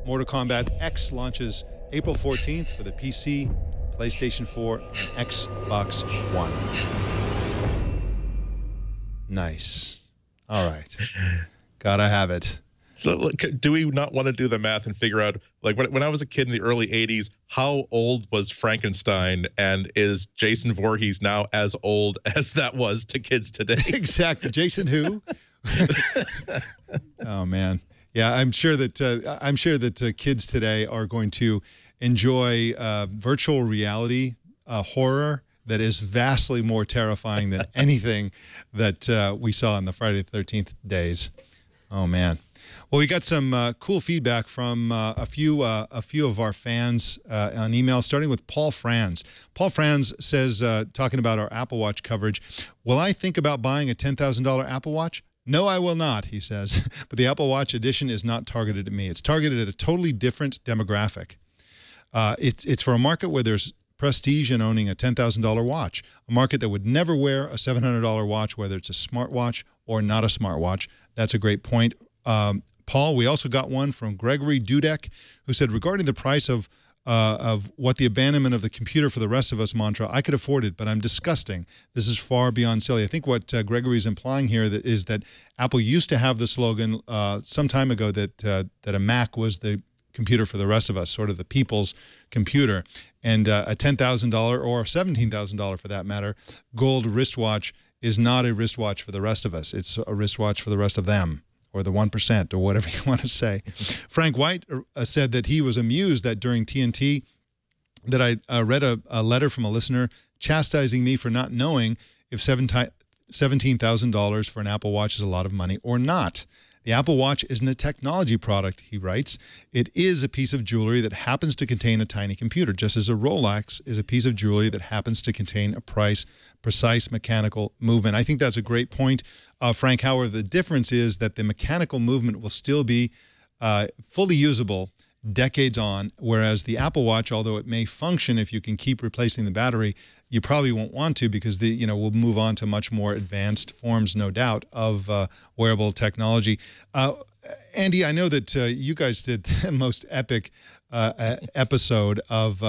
Mortal Kombat X launches April 14th for the PC, PlayStation 4, and Xbox One. Nice. All right. Gotta have it. So, do we not want to do the math and figure out, like, when I was a kid in the early 80s, how old was Frankenstein, and is Jason Voorhees now as old as that was to kids today? Exactly. Jason who? Oh, man. Yeah, I'm sure that kids today are going to enjoy virtual reality horror that is vastly more terrifying than anything that we saw in the Friday the 13th days. Oh, man. Well, we got some cool feedback from a few of our fans on email, starting with Paul Franz. Paul Franz says, talking about our Apple Watch coverage, will I think about buying a $10,000 Apple Watch? No, I will not, he says. But the Apple Watch edition is not targeted at me. It's targeted at a totally different demographic. It's for a market where there's prestige in owning a $10,000 watch, a market that would never wear a $700 watch, whether it's a smartwatch or not a smartwatch. That's a great point. Paul, we also got one from Gregory Dudek, who said, regarding the price of what the abandonment of the computer for the rest of us mantra, I could afford it, but I'm disgusting. This is far beyond silly. I think what Gregory is implying here is that Apple used to have the slogan some time ago that a Mac was the computer for the rest of us, sort of the people's computer. And a $10,000 or $17,000 for that matter, gold wristwatch is not a wristwatch for the rest of us. It's a wristwatch for the rest of them. or the 1%, or whatever you want to say. Frank White said that he was amused that during TNT that I read a letter from a listener chastising me for not knowing if $17,000 for an Apple Watch is a lot of money or not. The Apple Watch isn't a technology product, he writes. It is a piece of jewelry that happens to contain a tiny computer, just as a Rolex is a piece of jewelry that happens to contain a precise mechanical movement. I think that's a great point, Frank. However, the difference is that the mechanical movement will still be fully usable decades on, whereas the Apple Watch, although it may function if you can keep replacing the battery, you probably won't want to, because we'll move on to much more advanced forms, no doubt, of wearable technology. Andy, I know that you guys did the most epic episode of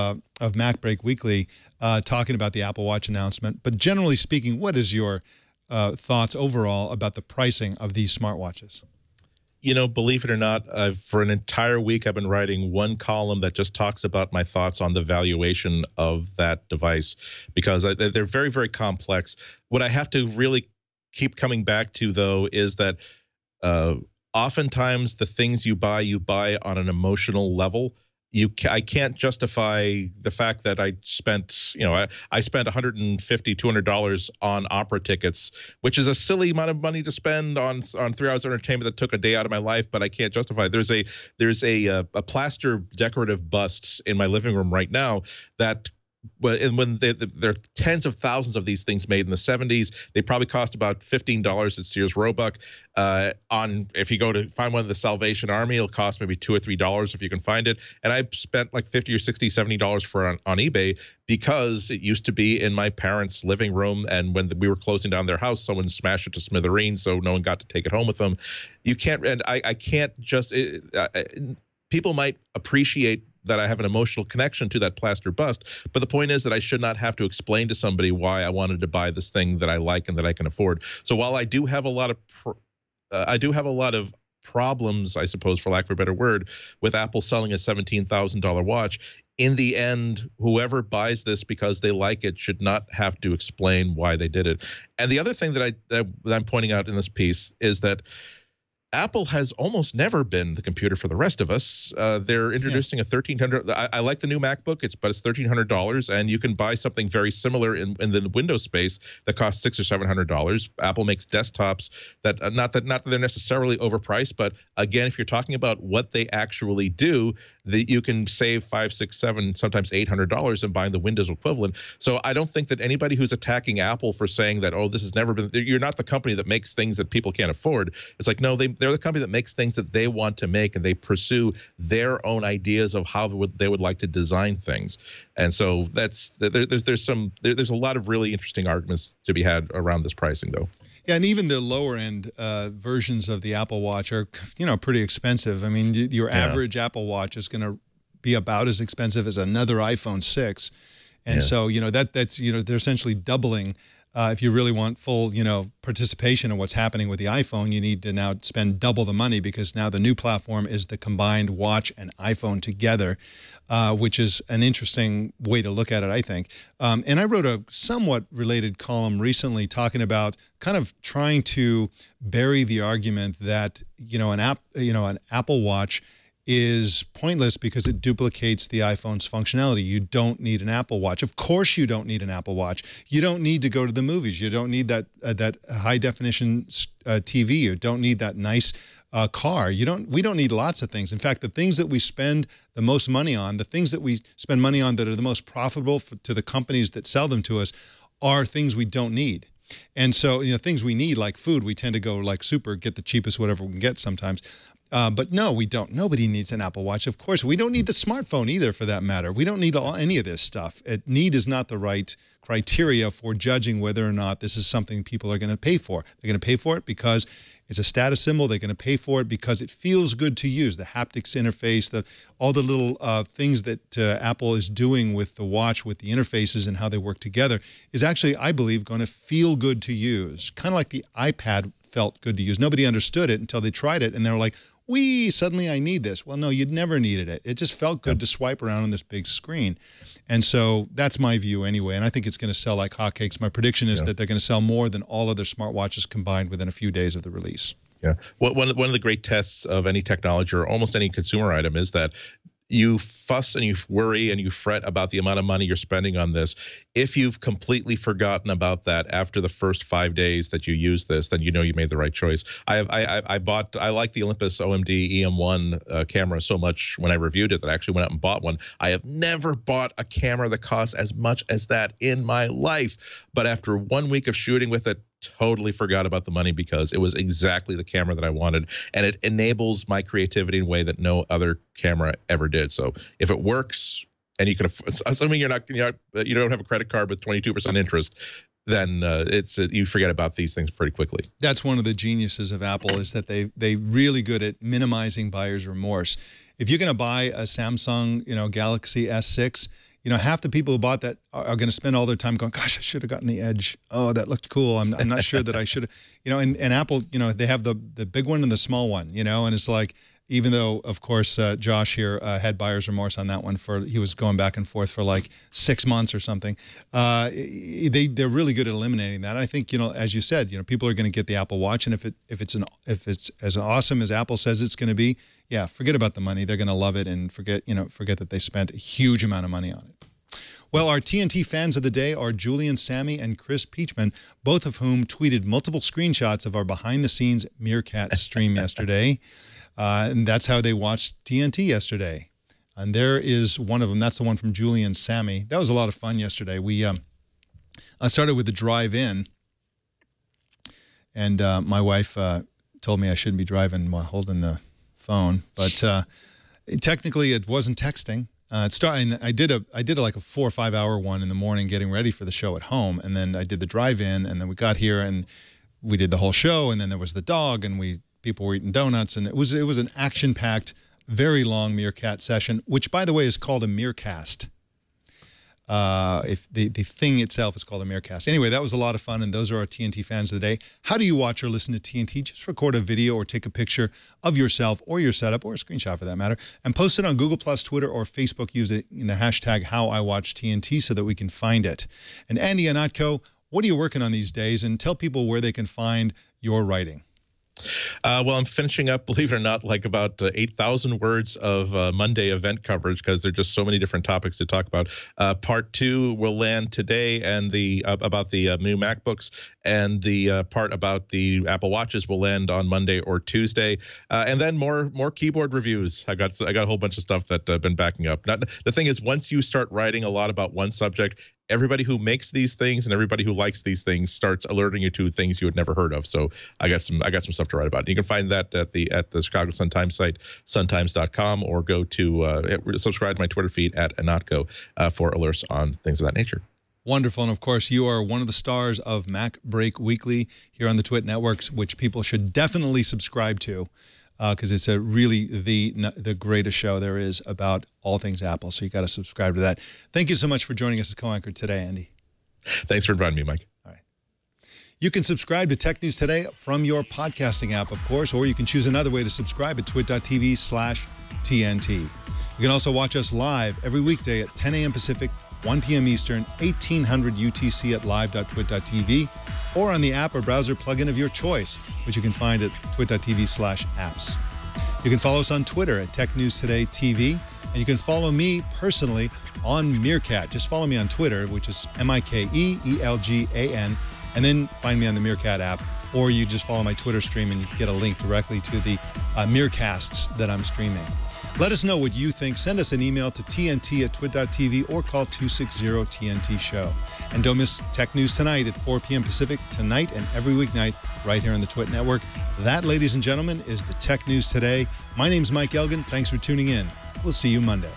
Mac Break Weekly talking about the Apple Watch announcement. But generally speaking, what is your thoughts overall about the pricing of these smartwatches? You know, believe it or not, for an entire week, I've been writing one column that just talks about my thoughts on the valuation of that device, because they're very, very complex. What I have to really keep coming back to, though, is that oftentimes the things you buy on an emotional level. I can't justify the fact that I spent, I spent $150, $200 on opera tickets, which is a silly amount of money to spend on 3 hours of entertainment that took a day out of my life, but I can't justify it. There's a plaster decorative bust in my living room right now that, when there are tens of thousands of these things made in the 70s. They probably cost about $15 at Sears Roebuck. If you go to find one of the Salvation Army, it'll cost maybe $2 or $3 if you can find it. And I spent like $50 or $60, $70 for it on eBay, because it used to be in my parents' living room, and when we were closing down their house, someone smashed it to smithereens, so no one got to take it home with them. You can't, and I can't just. People might appreciate that I have an emotional connection to that plaster bust, but the point is that I should not have to explain to somebody why I wanted to buy this thing that I like and that I can afford. So while I do have a lot of problems, I suppose, for lack of a better word, with Apple selling a $17,000 watch, in the end, whoever buys this because they like it should not have to explain why they did it. And the other thing that I'm pointing out in this piece is that Apple has almost never been the computer for the rest of us. They're introducing a $1,300. I like the new MacBook, but it's $1,300, and you can buy something very similar in the Windows space that costs $600 or $700. Apple makes desktops that not that they're necessarily overpriced, but again, if you're talking about what they actually do, you can save $500, $600, $700, sometimes $800 in buying the Windows equivalent. So I don't think that anybody who's attacking Apple for saying that, oh, this has never been, you're not the company that makes things that people can't afford. It's like, no, they're the company that makes things that they want to make, and they pursue their own ideas of how they would like to design things. And so there's a lot of really interesting arguments to be had around this pricing, though. Yeah, and even the lower end versions of the Apple Watch are, pretty expensive. I mean, your average Apple Watch is going to be about as expensive as another iPhone 6, and so that's they're essentially doubling. If you really want full, participation in what's happening with the iPhone, you need to now spend double the money, because now the new platform is the combined watch and iPhone together, which is an interesting way to look at it, I think. And I wrote a somewhat related column recently talking about kind of trying to bury the argument that, an Apple Watch is pointless because it duplicates the iPhone's functionality. You don't need an Apple Watch. Of course you don't need an Apple Watch. You don't need to go to the movies. You don't need that high-definition TV. You don't need that nice car. We don't need lots of things. In fact, the things that we spend the most money on, the things that we spend money on that are the most profitable to the companies that sell them to us, are things we don't need. And so, things we need, like food, we tend to go like super, get the cheapest whatever we can get sometimes. But no, we don't. Nobody needs an Apple Watch. Of course, we don't need the smartphone either, for that matter. We don't need any of this stuff. Need is not the right criteria for judging whether or not this is something people are going to pay for. They're going to pay for it because it's a status symbol. They're going to pay for it because it feels good to use. The haptics interface, all the little things that Apple is doing with the watch, with the interfaces and how they work together, is actually, I believe, going to feel good to use. Kind of like the iPad felt good to use. Nobody understood it until they tried it, and they were like, suddenly I need this. Well, no, you'd never needed it. It just felt good to swipe around on this big screen. And so that's my view anyway, and I think it's going to sell like hotcakes. My prediction is that they're going to sell more than all other smartwatches combined within a few days of the release. Yeah. One of the great tests of any technology or almost any consumer item is that you fuss and you worry and you fret about the amount of money you're spending on this. If you've completely forgotten about that after the first 5 days that you use this, then you know you made the right choice. I like the Olympus OMD EM1 camera so much when I reviewed it that I actually went out and bought one. I have never bought a camera that costs as much as that in my life. But after 1 week of shooting with it, totally forgot about the money because it was exactly the camera that I wanted, and it enables my creativity in a way that no other camera ever did. So if it works, and you can, assuming you don't have a credit card with 22% interest, then you forget about these things pretty quickly. That's one of the geniuses of Apple, is that they really good at minimizing buyer's remorse. If you're going to buy a Samsung, Galaxy S6. Half the people who bought that are going to spend all their time going, gosh, I should have gotten the Edge. Oh, that looked cool. I'm not sure that I should have, and Apple, they have the big one and the small one, and it's like, even though, of course, Josh here had buyer's remorse on that one he was going back and forth for like 6 months or something. They're really good at eliminating that. I think, as you said, people are going to get the Apple Watch, and if it's as awesome as Apple says it's going to be, yeah, forget about the money. They're going to love it, and forget that they spent a huge amount of money on it. Well, our TNT fans of the day are Julian Sammy and Chris Peachman, both of whom tweeted multiple screenshots of our behind-the-scenes Meerkat stream yesterday. And that's how they watched TNT yesterday. And there is one of them. That's the one from Julian Sammy. That was a lot of fun yesterday. I started with the drive-in, and my wife told me I shouldn't be driving while holding the phone. But technically, it wasn't texting. I did like a 4 or 5 hour one in the morning, getting ready for the show at home, and then I did the drive-in, and then we got here and we did the whole show, and then there was the dog, and people were eating donuts, and it was an action-packed, very long Meerkat session, which, by the way, is called a Meercast. If the thing itself is called a Meercast. Anyway, that was a lot of fun, and those are our TNT fans of the day. How do you watch or listen to TNT? Just record a video or take a picture of yourself or your setup, or a screenshot for that matter, and post it on Google+, Twitter, or Facebook using the hashtag HowIWatchTNT so that we can find it. And Andy Ihnatko, what are you working on these days? And tell people where they can find your writing. Well, I'm finishing up, believe it or not, like about 8,000 words of Monday event coverage, because there are just so many different topics to talk about. Part 2 will land today, and about the new MacBooks, and the part about the Apple Watches will land on Monday or Tuesday. And then more keyboard reviews. I got a whole bunch of stuff that I've been backing up. The thing is, once you start writing a lot about one subject, everybody who makes these things and everybody who likes these things starts alerting you to things you had never heard of. So I got some stuff to write about. You can find that at the Chicago Sun-Times site, suntimes.com, or go to subscribe to my Twitter feed at Ihnatko for alerts on things of that nature. Wonderful. And of course, you are one of the stars of Mac Break Weekly here on the Twit Networks, which people should definitely subscribe to, because it's really the greatest show there is about all things Apple. So you got to subscribe to that. Thank you so much for joining us as co-anchor today, Andy. Thanks for inviting me, Mike. All right. You can subscribe to Tech News Today from your podcasting app, of course, or you can choose another way to subscribe at twit.tv/TNT. You can also watch us live every weekday at 10 a.m. Pacific, 1 p.m. Eastern, 1800 UTC at live.twit.tv, or on the app or browser plugin of your choice, which you can find at twit.tv/apps. You can follow us on Twitter at Tech News Today TV, and you can follow me personally on Meerkat. Just follow me on Twitter, which is MIKEELGAN, and then find me on the Meerkat app, or you just follow my Twitter stream and you get a link directly to the Meercasts that I'm streaming. Let us know what you think. Send us an email to tnt@twit.tv or call 260-TNT-SHOW. And don't miss Tech News Tonight at 4 p.m. Pacific, tonight and every weeknight, right here on the Twit Network. That, ladies and gentlemen, is the Tech News Today. My name's Mike Elgan. Thanks for tuning in. We'll see you Monday.